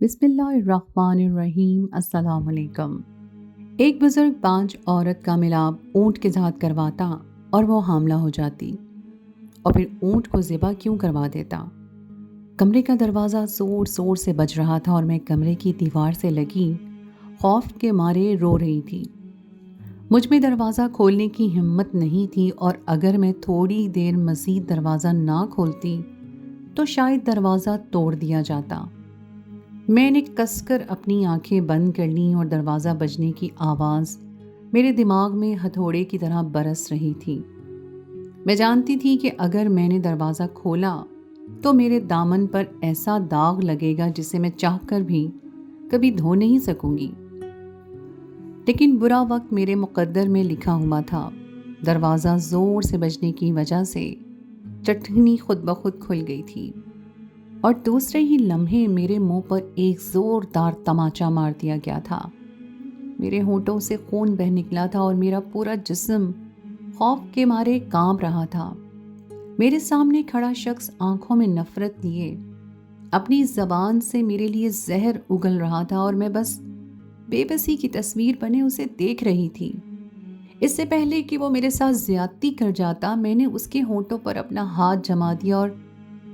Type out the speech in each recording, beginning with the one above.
بسم اللہ الرحمن الرحیم۔ السلام علیکم۔ ایک بزرگ بانجھ عورت کا ملاپ اونٹ کے ساتھ کرواتا اور وہ حاملہ ہو جاتی اور پھر اونٹ کو ذبح کیوں کروا دیتا۔ کمرے کا دروازہ زور زور سے بج رہا تھا اور میں کمرے کی دیوار سے لگی خوف کے مارے رو رہی تھی۔ مجھ میں دروازہ کھولنے کی ہمت نہیں تھی اور اگر میں تھوڑی دیر مزید دروازہ نہ کھولتی تو شاید دروازہ توڑ دیا جاتا۔ میں نے کس کر اپنی آنکھیں بند کر لیں اور دروازہ بجنے کی آواز میرے دماغ میں ہتھوڑے کی طرح برس رہی تھی۔ میں جانتی تھی کہ اگر میں نے دروازہ کھولا تو میرے دامن پر ایسا داغ لگے گا جسے میں چاہ کر بھی کبھی دھو نہیں سکوں گی۔ لیکن برا وقت میرے مقدر میں لکھا ہوا تھا۔ دروازہ زور سے بجنے کی وجہ سے چٹکنی خود بخود کھل گئی تھی اور دوسرے ہی لمحے میرے منہ پر ایک زوردار تماچا مار دیا گیا تھا۔ میرے ہونٹوں سے خون بہہ نکلا تھا اور میرا پورا جسم خوف کے مارے کانپ رہا تھا۔ میرے سامنے کھڑا شخص آنکھوں میں نفرت لیے اپنی زبان سے میرے لیے زہر اگل رہا تھا اور میں بس بے بسی کی تصویر بنے اسے دیکھ رہی تھی۔ اس سے پہلے کہ وہ میرے ساتھ زیادتی کر جاتا، میں نے اس کے ہونٹوں پر اپنا ہاتھ جما دیا اور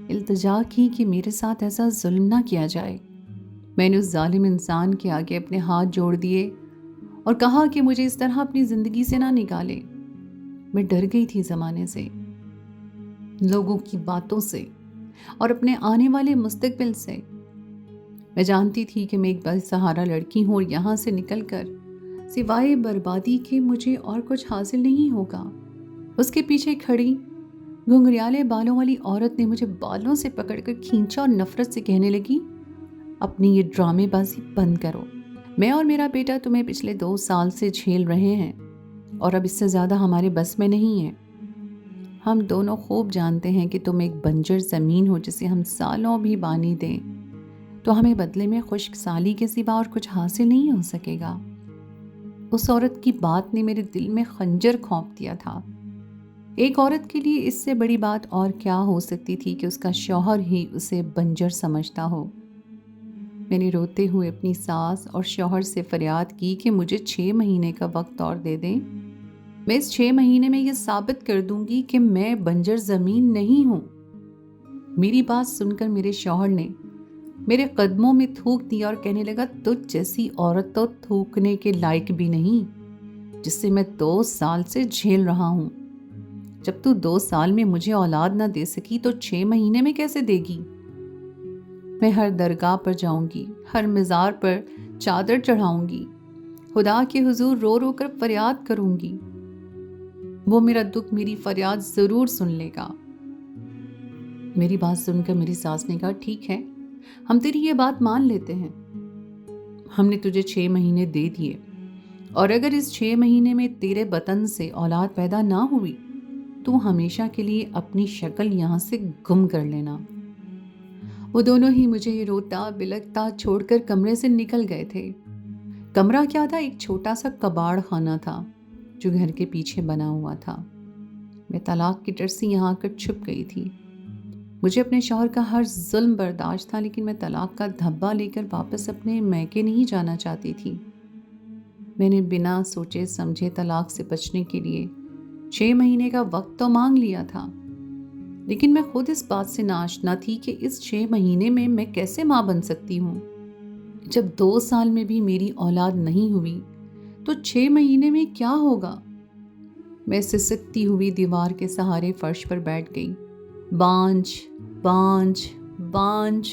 التجا کی کہ میرے ساتھ ایسا ظلم نہ کیا جائے۔ میں نے اس ظالم انسان کے آگے اپنے ہاتھ جوڑ دیے اور کہا کہ مجھے اس طرح اپنی زندگی سے نہ نکالے۔ میں ڈر گئی تھی زمانے سے، لوگوں کی باتوں سے اور اپنے آنے والے مستقبل سے۔ میں جانتی تھی کہ میں ایک بے سہارا لڑکی ہوں اور یہاں سے نکل کر سوائے بربادی کے مجھے اور کچھ حاصل نہیں ہوگا۔ اس کے پیچھے کھڑی گھنگریالے بالوں والی عورت نے مجھے بالوں سے پکڑ کر کھینچا اور نفرت سے کہنے لگی، اپنی یہ ڈرامے بازی بند کرو۔ میں اور میرا بیٹا تمہیں پچھلے 2 سال سے جھیل رہے ہیں اور اب اس سے زیادہ ہمارے بس میں نہیں ہے۔ ہم دونوں خوب جانتے ہیں کہ تم ایک بنجر زمین ہو جسے ہم سالوں بھی بانی دیں تو ہمیں بدلے میں خشک سالی کے سوا اور کچھ حاصل نہیں ہو سکے گا۔ اس عورت کی بات نے میرے دل میں خنجر کھونپ دیا تھا۔ ایک عورت کے لیے اس سے بڑی بات اور کیا ہو سکتی تھی کہ اس کا شوہر ہی اسے بنجر سمجھتا ہو۔ میں نے روتے ہوئے اپنی ساس اور شوہر سے فریاد کی کہ مجھے 6 مہینے کا وقت اور دے دیں۔ میں اس 6 مہینے میں یہ ثابت کر دوں گی کہ میں بنجر زمین نہیں ہوں۔ میری بات سن کر میرے شوہر نے میرے قدموں میں تھوک دیا اور کہنے لگا، تجھ جیسی عورت تو تھوکنے کے لائق بھی نہیں، جس سے میں 2 سال سے جھیل رہا ہوں۔ جب تو 2 سال میں مجھے اولاد نہ دے سکی تو 6 مہینے میں کیسے دے گی؟ میں ہر درگاہ پر جاؤں گی، ہر مزار پر چادر چڑھاؤں گی، خدا کے حضور رو رو کر فریاد کروں گی۔ وہ میرا دکھ، میری فریاد ضرور سن لے گا۔ میری بات سن کر میری ساس نے کہا، ٹھیک ہے، ہم تیری یہ بات مان لیتے ہیں۔ ہم نے تجھے 6 مہینے دے دیے اور اگر اس 6 مہینے میں تیرے بطن سے اولاد پیدا نہ ہوئی تو ہمیشہ کے لیے اپنی شکل یہاں سے گم کر لینا۔ وہ دونوں ہی مجھے روتا بلکتا چھوڑ کر کمرے سے نکل گئے تھے۔ کمرہ کیا تھا، ایک چھوٹا سا کباڑ خانہ تھا جو گھر کے پیچھے بنا ہوا تھا۔ میں طلاق کی ڈر سے یہاں کر چھپ گئی تھی۔ مجھے اپنے شوہر کا ہر ظلم برداشت تھا، لیکن میں طلاق کا دھبا لے کر واپس اپنے میکے نہیں جانا چاہتی تھی۔ میں نے بنا سوچے سمجھے طلاق سے بچنے کے لیے 6 مہینے کا وقت تو مانگ لیا تھا، لیکن میں خود اس بات سے ناآشنا تھی کہ اس 6 مہینے میں کیسے ماں بن سکتی ہوں۔ جب 2 سال میں بھی میری اولاد نہیں ہوئی تو 6 مہینے میں کیا ہوگا؟ میں سسکتی ہوئی دیوار کے سہارے فرش پر بیٹھ گئی۔ بانجھ بانجھ بانجھ،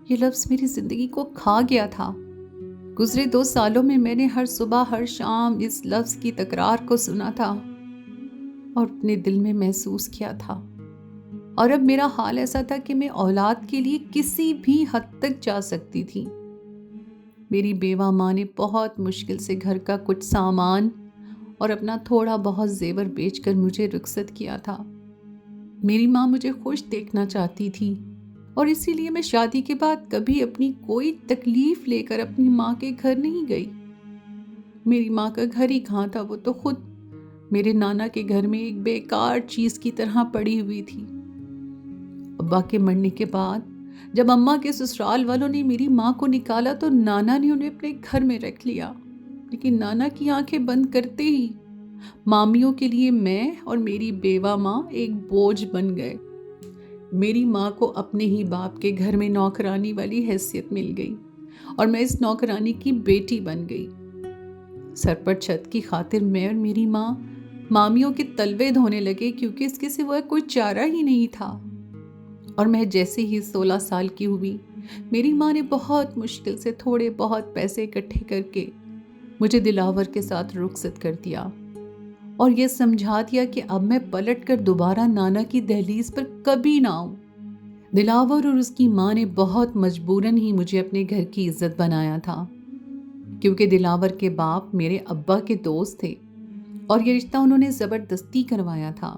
یہ لفظ میری زندگی کو کھا گیا تھا۔ گزرے 2 سالوں میں میں نے ہر صبح ہر شام اس لفظ کی تکرار کو سنا تھا اور اپنے دل میں محسوس کیا تھا، اور اب میرا حال ایسا تھا کہ میں اولاد کے لیے کسی بھی حد تک جا سکتی تھی۔ میری بیوہ ماں نے بہت مشکل سے گھر کا کچھ سامان اور اپنا تھوڑا بہت زیور بیچ کر مجھے رخصت کیا تھا۔ میری ماں مجھے خوش دیکھنا چاہتی تھی اور اسی لیے میں شادی کے بعد کبھی اپنی کوئی تکلیف لے کر اپنی ماں کے گھر نہیں گئی۔ میری ماں کا گھر ہی کہاں تھا، وہ تو خود میرے نانا کے گھر میں ایک بیکار چیز کی طرح پڑی ہوئی تھی۔ ابا کے مرنے کے بعد जब अम्मा के ससुराल वालों ने मेरी माँ को निकाला तो नाना ने उन्हें अपने घर में रख लिया, लेकिन नाना की आंखें बंद करते ही मामियों के लिए मैं और मेरी बेवा माँ एक बोझ बन गए। मेरी माँ को अपने ही बाप के घर में नौकरानी वाली हैसियत मिल गई और मैं इस नौकरानी की बेटी बन गई। सर पर छत की खातिर मैं और मेरी माँ मामियों के तलवे धोने लगे, क्योंकि इसके सिवा कोई चारा ही नहीं था। और मैं जैसे ही 16 साल की हुई, मेरी माँ ने बहुत मुश्किल से थोड़े बहुत पैसे इकट्ठे करके मुझे दिलावर के साथ रुखसत कर दिया और ये समझा दिया कि अब मैं पलट कर दोबारा नाना की दहलीज पर कभी ना आऊं। दिलावर और उसकी माँ ने बहुत मजबूरन ही मुझे अपने घर की इज्जत बनाया था, क्योंकि दिलावर के बाप मेरे अब्बा के दोस्त थे और ये रिश्ता उन्होंने ज़बरदस्ती करवाया था।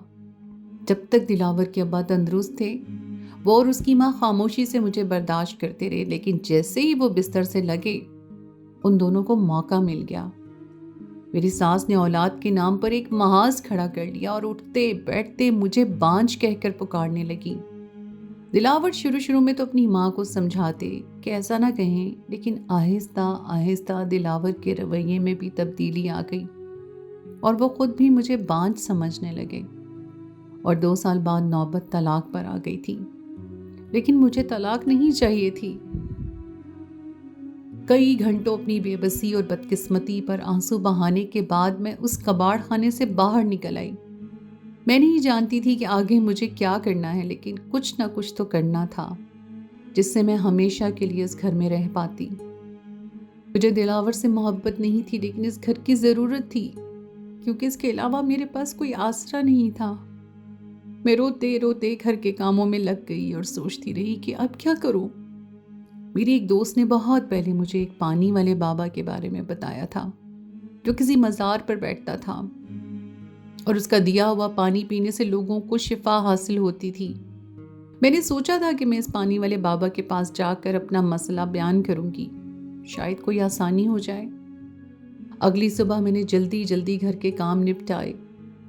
जब तक दिलावर के अब्बा तंदुरुस्त थे, वो और उसकी माँ खामोशी से मुझे बर्दाश्त करते रहे, लेकिन जैसे ही वो बिस्तर से लगे, उन दोनों को मौका मिल गया। मेरी सास ने औलाद के नाम पर एक महाज खड़ा कर लिया और उठते बैठते मुझे बांझ कहकर पुकारने लगी। दिलावर शुरू में तो अपनी माँ को समझाते कि ऐसा ना कहें, लेकिन आहिस्ता आहिस्ता दिलावर के रवैये में भी तब्दीली आ गई और वो खुद भी मुझे बांझ समझने लगे। और 2 साल बाद नौबत तलाक पर आ गई थी, लेकिन मुझे तलाक नहीं चाहिए थी। कई घंटों अपनी बेबसी और बदकिस्मती पर आंसू बहाने के बाद मैं उस कबाड़ खाने से बाहर निकल आई। मैं नहीं जानती थी कि आगे मुझे क्या करना है, लेकिन कुछ ना कुछ तो करना था जिससे मैं हमेशा के लिए इस घर में रह पाती। मुझे दिलावर से मोहब्बत नहीं थी, लेकिन इस घर की ज़रूरत थी, क्योंकि इसके अलावा मेरे पास कोई आसरा नहीं था। मैं रोते रोते घर के कामों में लग गई और सोचती रही कि अब क्या करूं। मेरी एक दोस्त ने बहुत पहले मुझे एक पानी वाले बाबा के बारे में बताया था, जो किसी मज़ार पर बैठता था और उसका दिया हुआ पानी पीने से लोगों को शिफा हासिल होती थी। मैंने सोचा था कि मैं इस पानी वाले बाबा के पास जाकर अपना मसला बयान करूंगी, शायद कोई आसानी हो जाए। अगली सुबह मैंने जल्दी जल्दी घर के काम निपटाए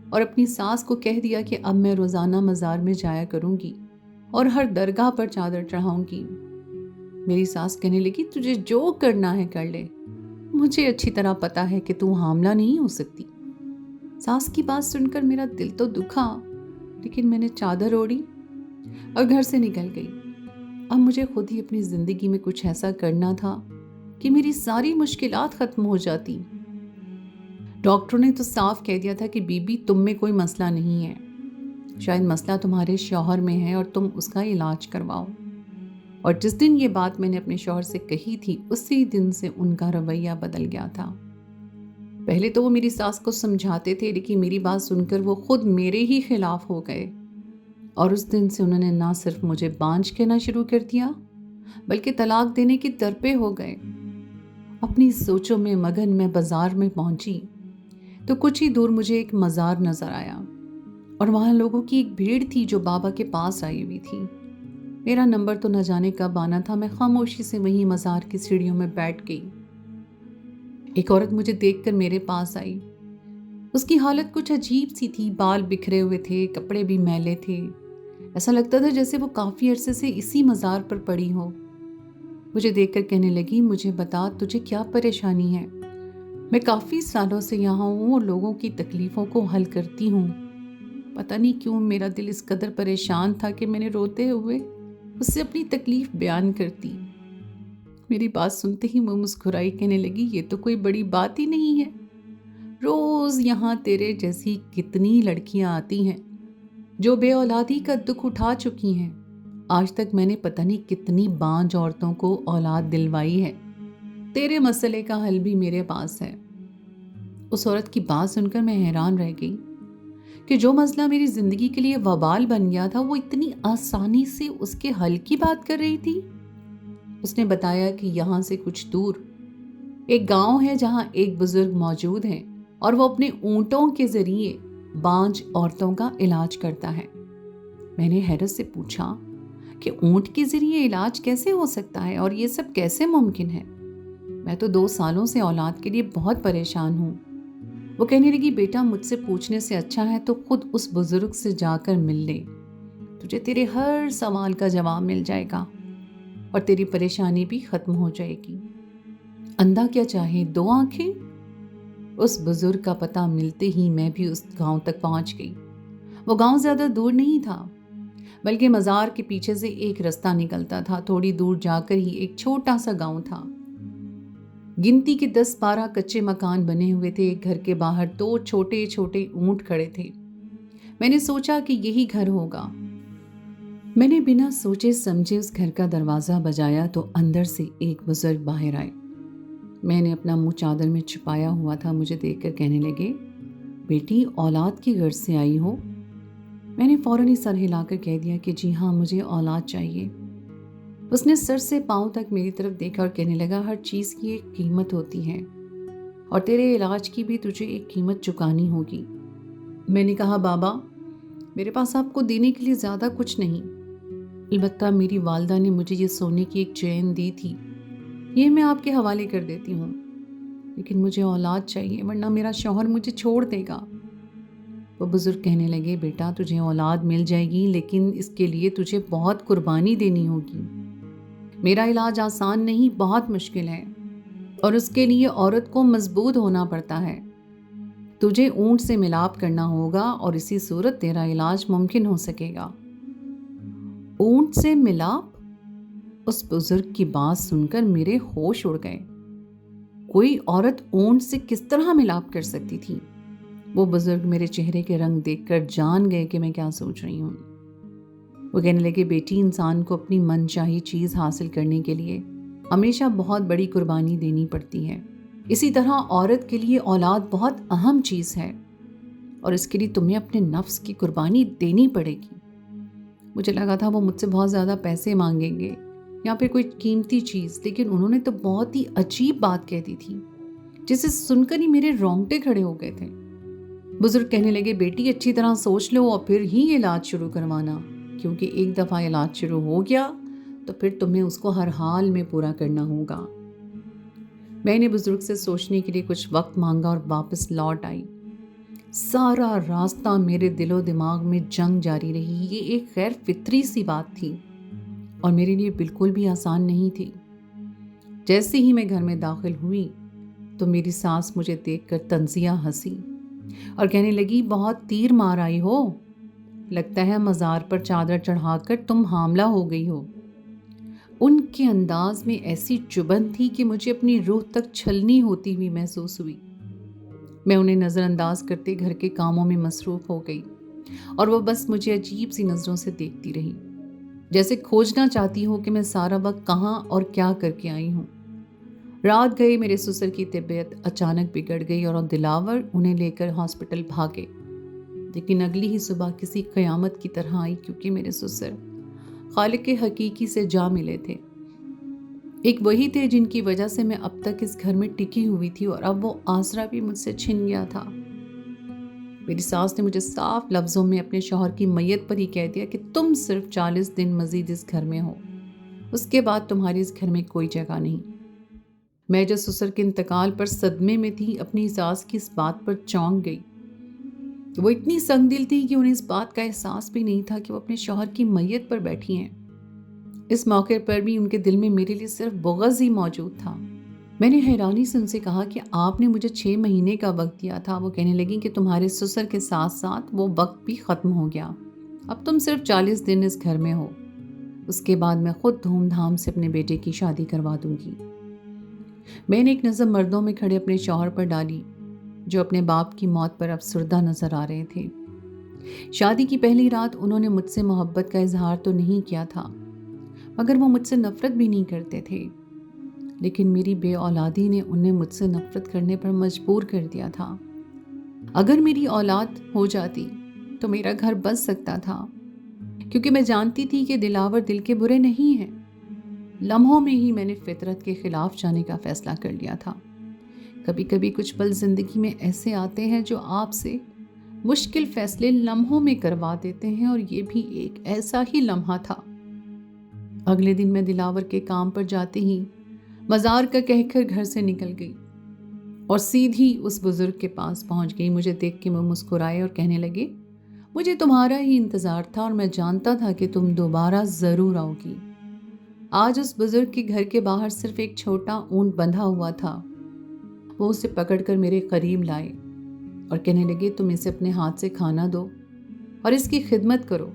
और अपनी सास को कह दिया कि अब मैं रोज़ाना मज़ार में जाया करूंगी और हर दरगाह पर चादर चढ़ाऊंगी। मेरी सास कहने लगी, तुझे जो करना है कर ले, मुझे अच्छी तरह पता है कि तू हामला नहीं हो सकती। सास की बात सुनकर मेरा दिल तो दुखा, लेकिन मैंने चादर ओढ़ी और घर से निकल गई। अब मुझे खुद ही अपनी ज़िंदगी में कुछ ऐसा करना था कि मेरी सारी मुश्किलात ख़त्म हो जाती। डॉक्टरों ने तो साफ कह दिया था कि बीबी, तुम में कोई मसला नहीं है, शायद मसला तुम्हारे शौहर में है और तुम उसका इलाज करवाओ। और जिस दिन ये बात मैंने अपने शौहर से कही थी, उसी दिन से उनका रवैया बदल गया था। पहले तो वो मेरी सास को समझाते थे, लेकिन मेरी बात सुनकर वो खुद मेरे ही खिलाफ हो गए और उस दिन से उन्होंने ना सिर्फ मुझे बांझ कहना शुरू कर दिया, बल्कि तलाक देने की दरपे हो गए। अपनी सोचों में मगन मैं बाजार में पहुंची तो कुछ ही दूर मुझे एक मज़ार नजर आया और वहां लोगों की एक भीड़ थी जो बाबा के पास आई हुई थी। मेरा नंबर तो न जाने कब आना था। मैं खामोशी से वहीं मज़ार की सीढ़ियों में बैठ गई। एक औरत मुझे देखकर मेरे पास आई। उसकी हालत कुछ अजीब सी थी, बाल बिखरे हुए थे, कपड़े भी मैले थे। ऐसा लगता था जैसे वो काफ़ी अरसे से इसी मज़ार पर पड़ी हो। मुझे देखकर कहने लगी, मुझे बता, तुझे क्या परेशानी है? मैं काफ़ी सालों से यहाँ हूँ और लोगों की तकलीफ़ों को हल करती हूँ। पता नहीं क्यों मेरा दिल इस कदर परेशान था कि मैंने रोते हुए उससे अपनी तकलीफ़ बयान करती। मेरी बात सुनते ही वो मुस्कुराई, कहने लगी, ये तो कोई बड़ी बात ही नहीं है। रोज़ यहाँ तेरे जैसी कितनी लड़कियाँ आती हैं जो बेऔलादी का दुख उठा चुकी हैं। आज तक मैंने पता नहीं कितनी बांझ औरतों को औलाद दिलवाई है। तेरे मसले का हल भी मेरे पास है। उस औरत की बात सुनकर मैं हैरान रह गई कि जो मसला मेरी जिंदगी के लिए वबाल बन गया था, वो इतनी आसानी से उसके हल की बात कर रही थी। उसने बताया कि यहाँ से कुछ दूर एक गांव है जहाँ एक बुजुर्ग मौजूद है और वो अपने ऊंटों के जरिए बांझ औरतों का इलाज करता है। मैंने हैरत से पूछा कि ऊंट के जरिए इलाज कैसे हो सकता है और ये सब कैसे मुमकिन है? मैं तो 2 सालों से औलाद के लिए बहुत परेशान हूँ। वो कहने लगी, बेटा, मुझसे पूछने से अच्छा है तो खुद उस बुजुर्ग से जाकर मिल ले, तुझे तेरे हर सवाल का जवाब मिल जाएगा। और तेरी परेशानी भी खत्म हो जाएगी। अंधा क्या चाहे, दो आंखें। उस बुजुर्ग का पता मिलते ही मैं भी उस गांव तक पहुंच गई। वो गांव ज्यादा दूर नहीं था, बल्कि मजार के पीछे से एक रास्ता निकलता था। थोड़ी दूर जाकर ही एक छोटा सा गांव था। गिनती के 10-12 कच्चे मकान बने हुए थे। एक घर के बाहर 2 छोटे छोटे ऊंट खड़े थे। मैंने सोचा कि यही घर होगा। मैंने बिना सोचे समझे उस घर का दरवाजा बजाया तो अंदर से एक बुजुर्ग बाहर आए। मैंने अपना मुंह चादर में छुपाया हुआ था। मुझे देखकर कहने लगे, बेटी औलाद की गर्ज से आई हो? मैंने फौरन ही सर हिलाकर कह दिया कि जी हाँ, मुझे औलाद चाहिए। उसने सर से पांव तक मेरी तरफ देखा और कहने लगा, हर चीज़ की एक कीमत होती है और तेरे इलाज की भी तुझे एक कीमत चुकानी होगी। मैंने कहा, बाबा मेरे पास आपको देने के लिए ज़्यादा कुछ नहीं, अलबत्ता मेरी वालदा ने मुझे ये सोने की एक चेन दी थी, ये मैं आपके हवाले कर देती हूँ, लेकिन मुझे औलाद चाहिए वरना मेरा शौहर मुझे छोड़ देगा। वो बुजुर्ग कहने लगे, बेटा तुझे औलाद मिल जाएगी, लेकिन इसके लिए तुझे बहुत कुर्बानी देनी होगी। मेरा इलाज आसान नहीं, बहुत मुश्किल है और उसके लिए औरत को मजबूत होना पड़ता है। तुझे ऊंट से मिलाप करना होगा और इसी सूरत तेरा इलाज मुमकिन हो सकेगा। ऊंट से मिलाप? उस बुजुर्ग की बात सुनकर मेरे होश उड़ गए। कोई औरत ऊंट से किस तरह मिलाप कर सकती थी? वो बुजुर्ग मेरे चेहरे के रंग देखकर जान गए कि मैं क्या सोच रही हूँ। वो कहने लगे, बेटी इंसान को अपनी मनचाही चीज़ हासिल करने के लिए हमेशा बहुत बड़ी कुर्बानी देनी पड़ती है। इसी तरह औरत के लिए औलाद बहुत अहम चीज़ है और इसके लिए तुम्हें अपने नफ्स की कुर्बानी देनी पड़ेगी। मुझे लगा था वो मुझसे बहुत ज़्यादा पैसे मांगेंगे या फिर कोई कीमती चीज़, लेकिन उन्होंने तो बहुत ही अजीब बात कह दी थी जिसे सुनकर ही मेरे रोंगटे खड़े हो गए थे। बुजुर्ग कहने लगे, बेटी अच्छी तरह सोच लो और फिर ही इलाज शुरू करवाना, क्योंकि एक दफ़ा इलाज शुरू हो गया तो फिर तुम्हें उसको हर हाल में पूरा करना होगा। मैंने बुजुर्ग से सोचने के लिए कुछ वक्त मांगा और वापस लौट आई। सारा रास्ता मेरे दिलो दिमाग में जंग जारी रही। ये एक गैर फितरी सी बात थी और मेरे लिए बिल्कुल भी आसान नहीं थी। जैसे ही मैं घर में दाखिल हुई तो मेरी सास मुझे देखकर तंजिया हंसी और कहने लगी, बहुत तीर मार आई हो, लगता है मज़ार पर चादर चढ़ाकर तुम हामला हो गई हो। उनके अंदाज में ऐसी चुभन थी कि मुझे अपनी रूह तक छलनी होती हुई महसूस हुई। मैं उन्हें नज़रअंदाज करते घर के कामों में मसरूफ़ हो गई और वो बस मुझे अजीब सी नज़रों से देखती रही, जैसे खोजना चाहती हो कि मैं सारा वक्त कहाँ और क्या करके आई हूँ। रात गई, मेरे ससुर की तबीयत अचानक बिगड़ गई और दिलावर उन्हें लेकर हॉस्पिटल भागे। लेकिन अगली ही सुबह किसी क़यामत की तरह आई, क्योंकि मेरे ससुर खालिक हकीकी से जा मिले थे। एक वही थे जिनकी वजह से मैं अब तक इस घर में टिकी हुई थी और अब वो आसरा भी मुझसे छिन गया था। मेरी सास ने मुझे साफ लफ्ज़ों में अपने शौहर की मैयत पर ही कह दिया कि तुम सिर्फ 40 दिन मजीद इस घर में हो, उसके बाद तुम्हारी इस घर में कोई जगह नहीं। मैं जो ससुर के इंतकाल पर सदमे में थी, अपनी सास की इस बात पर चौंक गई। वो इतनी संगदिल थी कि उन्हें इस बात का एहसास भी नहीं था कि वो अपने शौहर की मैयत पर बैठी हैं। इस मौके पर भी उनके दिल में मेरे लिए सिर्फ बुग़्ज़ ही मौजूद था। मैंने हैरानी से उनसे कहा कि आपने मुझे 6 महीने का वक्त दिया था। वो कहने लगी कि तुम्हारे ससुर के साथ साथ वो वक्त भी ख़त्म हो गया, अब तुम सिर्फ 40 दिन इस घर में हो, उसके बाद मैं खुद धूमधाम से अपने बेटे की शादी करवा दूंगी। मैंने एक नज़र मर्दों में खड़े अपने शौहर पर डाली, जो अपने बाप की मौत पर अफसरदा नजर आ रहे थे। शादी की पहली रात उन्होंने मुझसे मोहब्बत का इजहार तो नहीं किया था, मगर वो मुझसे नफरत भी नहीं करते थे। लेकिन मेरी बे औलादी ने उन्हें मुझसे नफरत करने पर मजबूर कर दिया था। अगर मेरी औलाद हो जाती तो मेरा घर बच सकता था, क्योंकि मैं जानती थी कि दिलावर दिल के बुरे नहीं हैं। लम्हों में ही मैंने फितरत के खिलाफ जाने का फैसला कर लिया था। कभी कभी कुछ पल जिंदगी में ऐसे आते हैं जो आपसे मुश्किल फैसले लम्हों में करवा देते हैं, और ये भी एक ऐसा ही लम्हा था। अगले दिन मैं दिलावर के काम पर जाते ही मज़ार का कहकर घर से निकल गई और सीधी उस बुजुर्ग के पास पहुंच गई। मुझे देख के वो मुस्कुराए और कहने लगे, मुझे तुम्हारा ही इंतज़ार था और मैं जानता था कि तुम दोबारा ज़रूर आओगी। आज उस बुजुर्ग के घर के बाहर सिर्फ एक छोटा ऊंट बंधा हुआ था। वो उसे पकड़कर मेरे करीब लाए और कहने लगे, तुम इसे अपने हाथ से खाना दो और इसकी खिदमत करो।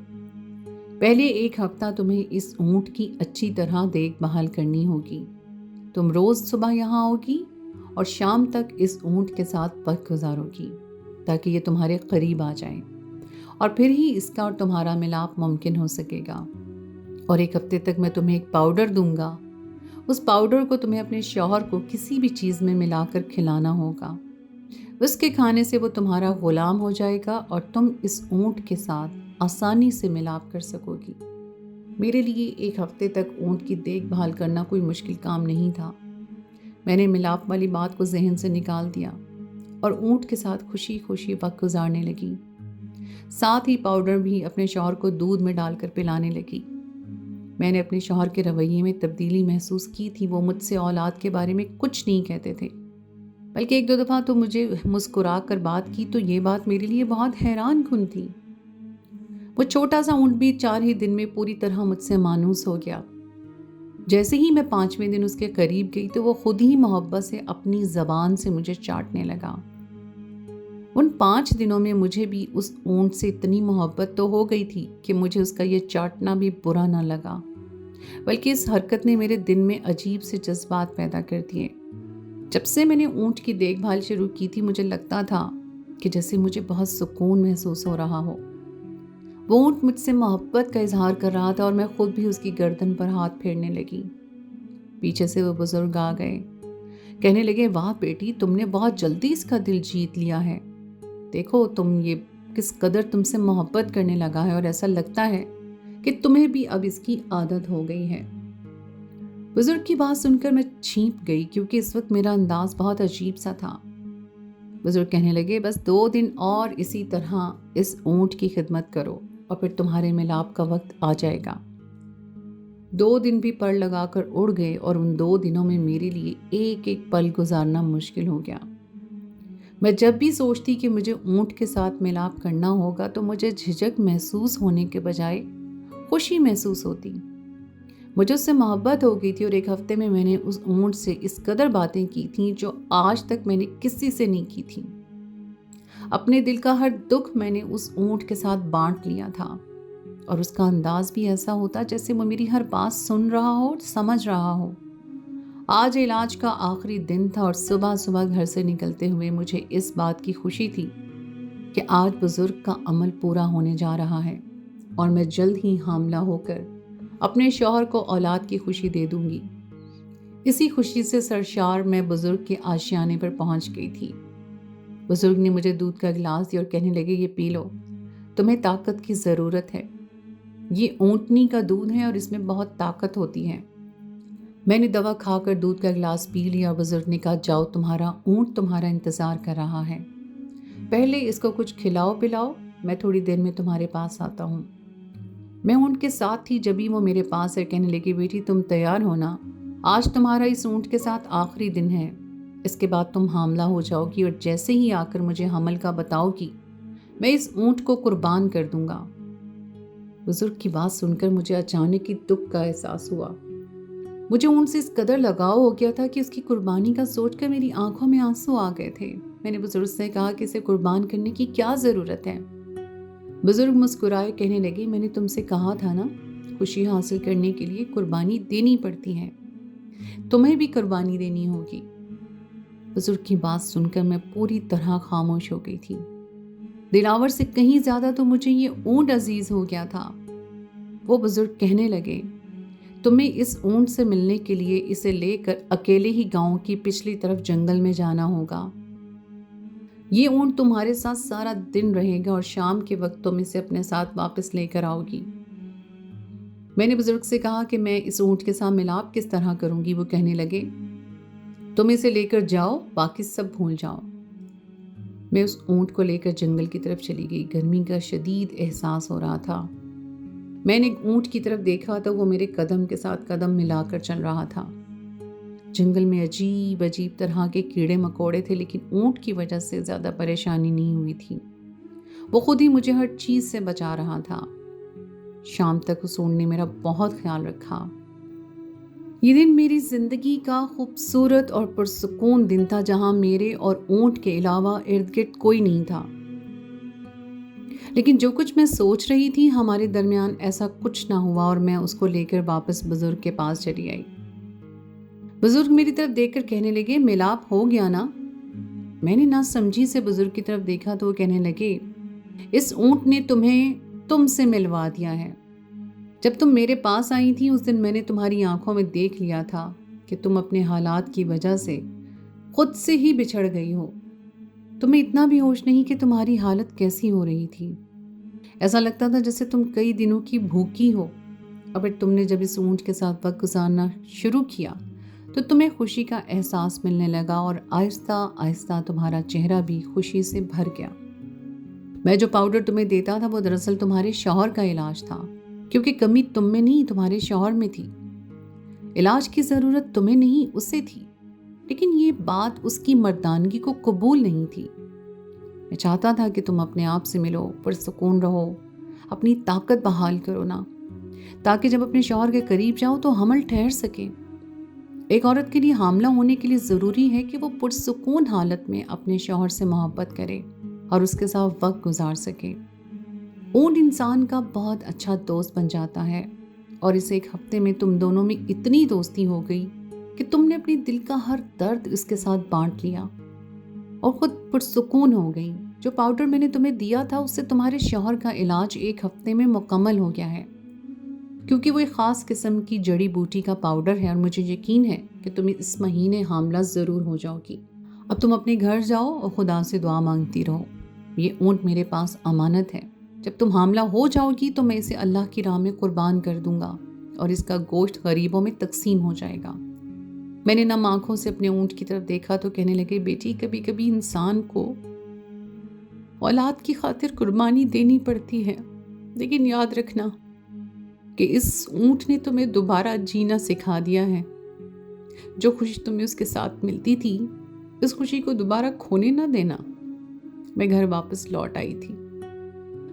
पहले एक हफ्ता तुम्हें इस ऊंट की अच्छी तरह देखभाल करनी होगी। तुम रोज सुबह यहाँ आओगी और शाम तक इस ऊंट के साथ वक्त गुजारोगी ताकि ये तुम्हारे करीब आ जाए, और फिर ही इसका और तुम्हारा मिलाप मुमकिन हो सकेगा। और एक हफ्ते तक मैं तुम्हें एक पाउडर दूंगा। उस पाउडर को तुम्हें अपने शौहर को किसी भी चीज़ में मिलाकर खिलाना होगा। उसके खाने से वो तुम्हारा गुलाम हो जाएगा और तुम इस ऊंट के साथ आसानी से मिलाप कर सकोगी। मेरे लिए एक हफ्ते तक ऊंट की देखभाल करना कोई मुश्किल काम नहीं था। मैंने मिलाप वाली बात को जहन से निकाल दिया और ऊंट के साथ खुशी खुशी वक्त गुजारने लगी। साथ ही पाउडर भी अपने शौहर को दूध में डालकर पिलाने लगी। मैंने अपने शौहर के रवैये में तब्दीली महसूस की थी। वो मुझसे औलाद के बारे में कुछ नहीं कहते थे, बल्कि एक दो दफ़ा तो मुझे मुस्कुरा कर बात की, तो ये बात मेरे लिए बहुत हैरान कुन थी। वो छोटा सा ऊंट भी 4 ही दिन में पूरी तरह मुझसे मानूस हो गया। जैसे ही मैं 5वें दिन उसके करीब गई तो वो खुद ही मोहब्बत से अपनी ज़बान से मुझे चाटने लगा। उन 5 दिनों में मुझे भी उस ऊंट से इतनी मोहब्बत तो हो गई थी कि मुझे उसका ये चाटना भी बुरा ना लगा, बल्कि इस हरकत ने मेरे दिल में अजीब से जज्बात पैदा कर दिए। जब से मैंने ऊंट की देखभाल शुरू की थी, मुझे लगता था कि जैसे मुझे बहुत सुकून महसूस हो रहा हो। वो ऊंट मुझसे मोहब्बत का इजहार कर रहा था और मैं खुद भी उसकी गर्दन पर हाथ फेरने लगी। पीछे से वो बुजुर्ग आ गए। कहने लगे, वाह बेटी, तुमने बहुत जल्दी इसका दिल जीत लिया है। देखो तुम ये किस कदर तुमसे मोहब्बत करने लगा है और ऐसा लगता है कि तुम्हें भी अब इसकी आदत हो गई है। बुजुर्ग की बात सुनकर मैं छींप गई, क्योंकि इस वक्त मेरा अंदाज बहुत अजीब सा था। बुजुर्ग कहने लगे, बस 2 दिन और इसी तरह इस ऊंट की खिदमत करो और फिर तुम्हारे मिलाप का वक्त आ जाएगा। 2 दिन भी पर लगाकर उड़ गए और उन 2 दिनों में मेरे लिए एक एक पल गुजारना मुश्किल हो गया। मैं जब भी सोचती कि मुझे ऊंट के साथ मिलाप करना होगा तो मुझे झिझक महसूस होने के बजाय खुशी महसूस होती। मुझे उससे मोहब्बत हो गई थी और एक हफ्ते में मैंने उस ऊंट से इस कदर बातें की थी जो आज तक मैंने किसी से नहीं की थी। अपने दिल का हर दुख मैंने उस ऊंट के साथ बांट लिया था और उसका अंदाज भी ऐसा होता जैसे वो मेरी हर बात सुन रहा हो, समझ रहा हो। आज इलाज का आखिरी दिन था और सुबह सुबह घर से निकलते हुए मुझे इस बात की खुशी थी कि आज बुजुर्ग का अमल पूरा होने जा रहा है और मैं जल्द ही हामला होकर अपने शौहर को औलाद की खुशी दे दूंगी। इसी खुशी से सरशार मैं बुजुर्ग के आशियाने पर पहुंच गई थी। बुजुर्ग ने मुझे दूध का गिलास दिया और कहने लगे, ये पी लो, तुम्हें ताकत की ज़रूरत है। ये ऊँटनी का दूध है और इसमें बहुत ताकत होती है। मैंने दवा खाकर दूध का गिलास पी लिया और बुजुर्ग ने कहा, जाओ, तुम्हारा ऊँट तुम्हारा इंतज़ार कर रहा है। पहले इसको कुछ खिलाओ पिलाओ, मैं थोड़ी देर में तुम्हारे पास आता हूँ। मैं ऊँट के साथ थी जब वो मेरे पास है। कहने लगी, बेटी तुम तैयार हो ना, आज तुम्हारा इस ऊँट के साथ आखिरी दिन है। इसके बाद तुम हामला हो जाओगी और जैसे ही आकर मुझे हमल का बताओगी, मैं इस ऊँट को कुर्बान कर दूंगा। बुजुर्ग की बात सुनकर मुझे अचानक ही दुख का एहसास हुआ। मुझे ऊँट से इस कदर लगाव हो गया था कि उसकी कुर्बानी का सोचकर मेरी आंखों में आंसू आ गए थे। मैंने बुजुर्ग से कहा कि इसे कुर्बान करने की क्या ज़रूरत है। बुजुर्ग मुस्कुराए, कहने लगे, मैंने तुमसे कहा था ना, खुशी हासिल करने के लिए कुर्बानी देनी पड़ती है, तुम्हें भी कुर्बानी देनी होगी। बुजुर्ग की बात सुनकर मैं पूरी तरह खामोश हो गई थी। दिलावर से कहीं ज्यादा तो मुझे ये ऊँट अजीज हो गया था। वो बुजुर्ग कहने लगे, तुम्हें इस ऊँट से मिलने के लिए इसे लेकर अकेले ही गांव की पिछली तरफ जंगल में जाना होगा। ये ऊँट तुम्हारे साथ सारा दिन रहेगा और शाम के वक्त तुम इसे अपने साथ वापस लेकर आओगी। मैंने बुजुर्ग से कहा कि मैं इस ऊँट के साथ मिलाप किस तरह करूंगी। वो कहने लगे, तुम इसे लेकर जाओ, बाकी सब भूल जाओ। मैं उस ऊँट को लेकर जंगल की तरफ चली गई। गर्मी का शदीद एहसास हो रहा था। मैंने ऊँट की तरफ देखा तो वो मेरे कदम के साथ कदम मिलाकर चल रहा था। जंगल में अजीब अजीब तरह के कीड़े मकोड़े थे, लेकिन ऊँट की वजह से ज़्यादा परेशानी नहीं हुई थी। वो खुद ही मुझे हर चीज़ से बचा रहा था। शाम तक उस ऊँट ने मेरा बहुत ख्याल रखा। ये दिन मेरी ज़िंदगी का खूबसूरत और पुरसुकून दिन था, जहाँ मेरे और ऊँट के अलावा इर्द गिर्द कोई नहीं था। लेकिन जो कुछ मैं सोच रही थी, हमारे दरमियान ऐसा कुछ ना हुआ और मैं उसको लेकर वापस बुजुर्ग के पास चली आई। बुजुर्ग मेरी तरफ देखकर कहने लगे, मिलाप हो गया ना? मैंने ना समझी से बुजुर्ग की तरफ देखा तो वो कहने लगे, इस ऊँट ने तुम्हें तुमसे मिलवा दिया है। जब तुम मेरे पास आई थी उस दिन मैंने तुम्हारी आंखों में देख लिया था कि तुम अपने हालात की वजह से खुद से ही बिछड़ गई हो। तुम्हें इतना भी होश नहीं कि तुम्हारी हालत कैसी हो रही थी। ऐसा लगता था जैसे तुम कई दिनों की भूखी हो। और फिर तुमने जब इस ऊँट के साथ वक्त गुजारना शुरू किया तो तुम्हें खुशी का एहसास मिलने लगा और आहिस्ता आहिस्ता तुम्हारा चेहरा भी खुशी से भर गया। मैं जो पाउडर तुम्हें देता था वो दरअसल तुम्हारे शौहर का इलाज था, क्योंकि कमी तुम में नहीं तुम्हारे शौहर में थी। इलाज की ज़रूरत तुम्हें नहीं उसे थी, लेकिन ये बात उसकी मर्दानगी को कबूल नहीं थी। मैं चाहता था कि तुम अपने आप से मिलो, पुरसुकून रहो, अपनी ताकत बहाल करो ना, ताकि जब अपने शौहर के करीब जाओ तो हमल ठहर सके। एक औरत के लिए हामला होने के लिए ज़रूरी है कि वो पुरसुकून हालत में अपने शौहर से मोहब्बत करे और उसके साथ वक्त गुजार सके। ऊँट इंसान का बहुत अच्छा दोस्त बन जाता है और इस एक हफ्ते में तुम दोनों में इतनी दोस्ती हो गई कि तुमने अपने दिल का हर दर्द इसके साथ बांट लिया और खुद पुरसुकून हो गई। जो पाउडर मैंने तुम्हें दिया था उससे तुम्हारे शौहर का इलाज एक हफ्ते में मुकम्मल हो गया है, क्योंकि वो एक ख़ास किस्म की जड़ी बूटी का पाउडर है और मुझे यकीन है कि तुम इस महीने हामला ज़रूर हो जाओगी। अब तुम अपने घर जाओ और खुदा से दुआ मांगती रहो। ये ऊँट मेरे पास अमानत है। जब तुम हामला हो जाओगी तो मैं इसे अल्लाह की राह में कुर्बान कर दूंगा और इसका गोश्त गरीबों में तकसीम हो जाएगा। मैंने नम आंखों से अपने ऊँट की तरफ देखा तो कहने लगे, बेटी कभी कभी इंसान को औलाद की खातिर कुर्बानी देनी पड़ती है, लेकिन याद रखना कि इस ऊँट ने तुम्हें दोबारा जीना सिखा दिया है। जो खुशी तुम्हें उसके साथ मिलती थी उस खुशी को दोबारा खोने ना देना। मैं घर वापस लौट आई थी।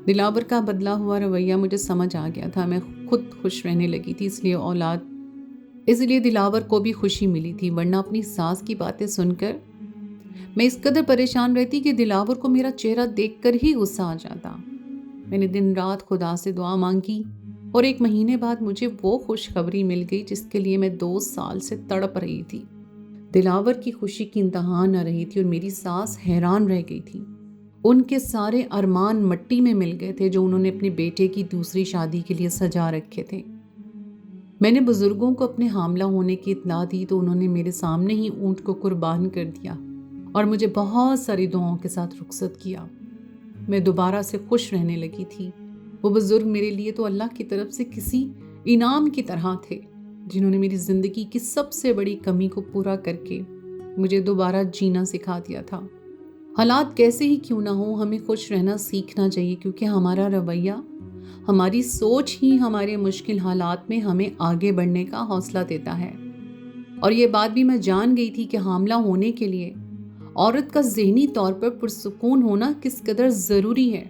दिलावर का बदला हुआ रवैया मुझे समझ आ गया था। मैं खुद खुश रहने लगी थी, इसलिए दिलावर को भी खुशी मिली थी, वरना अपनी सास की बातें सुनकर मैं इस कदर परेशान रहती कि दिलावर को मेरा चेहरा देखकर ही गुस्सा आ जाता। मैंने दिन रात खुदा से दुआ मांगी और 1 महीने बाद मुझे वो खुशखबरी मिल गई जिसके लिए मैं 2 साल से तड़प रही थी। दिलावर की खुशी की इंतहा न रही थी और मेरी सास हैरान रह गई थी। उनके सारे अरमान मिट्टी में मिल गए थे जो उन्होंने अपने बेटे की दूसरी शादी के लिए सजा रखे थे। मैंने बुजुर्गों को अपने हामला होने की इत्तला दी तो उन्होंने मेरे सामने ही ऊँट को कुर्बान कर दिया और मुझे बहुत सारी दुआओं के साथ रुखसत किया। मैं दोबारा से खुश रहने लगी थी। वो बुजुर्ग मेरे लिए तो अल्लाह की तरफ से किसी इनाम की तरह थे, जिन्होंने मेरी ज़िंदगी की सबसे बड़ी कमी को पूरा करके मुझे दोबारा जीना सिखा दिया था। हालात कैसे ही क्यों ना हो, हमें खुश रहना सीखना चाहिए, क्योंकि हमारा रवैया, हमारी सोच ही हमारे मुश्किल हालात में हमें आगे बढ़ने का हौसला देता है। और ये बात भी मैं जान गई थी कि हामला होने के लिए औरत का ज़हनी तौर पर पुरसुकून होना किस कदर ज़रूरी है।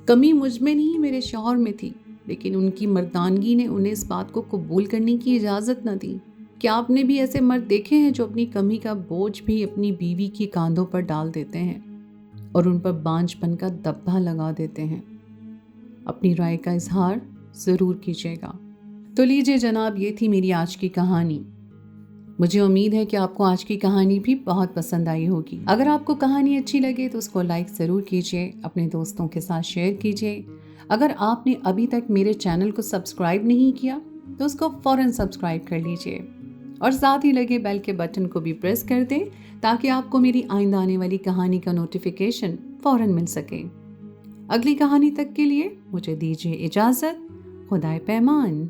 कमी मुझ में नहीं मेरे शौहर में थी, लेकिन उनकी मर्दानगी ने उन्हें इस बात को कबूल करने की इजाज़त न दी। क्या आपने भी ऐसे मर्द देखे हैं जो अपनी कमी का बोझ भी अपनी बीवी की कांधों पर डाल देते हैं और उन पर बांझपन का दब्बा लगा देते हैं? अपनी राय का इजहार ज़रूर कीजिएगा। तो लीजिए जनाब, ये थी मेरी आज की कहानी। मुझे उम्मीद है कि आपको आज की कहानी भी बहुत पसंद आई होगी। अगर आपको कहानी अच्छी लगे तो उसको लाइक ज़रूर कीजिए, अपने दोस्तों के साथ शेयर कीजिए। अगर आपने अभी तक मेरे चैनल को सब्सक्राइब नहीं किया तो उसको फ़ौरन सब्सक्राइब कर लीजिए और साथ ही लगे बेल के बटन को भी प्रेस कर दें ताकि आपको मेरी आइंदा आने वाली कहानी का नोटिफिकेशन फ़ौरन मिल सके। अगली कहानी तक के लिए मुझे दीजिए इजाज़त। खुदाए पैमान।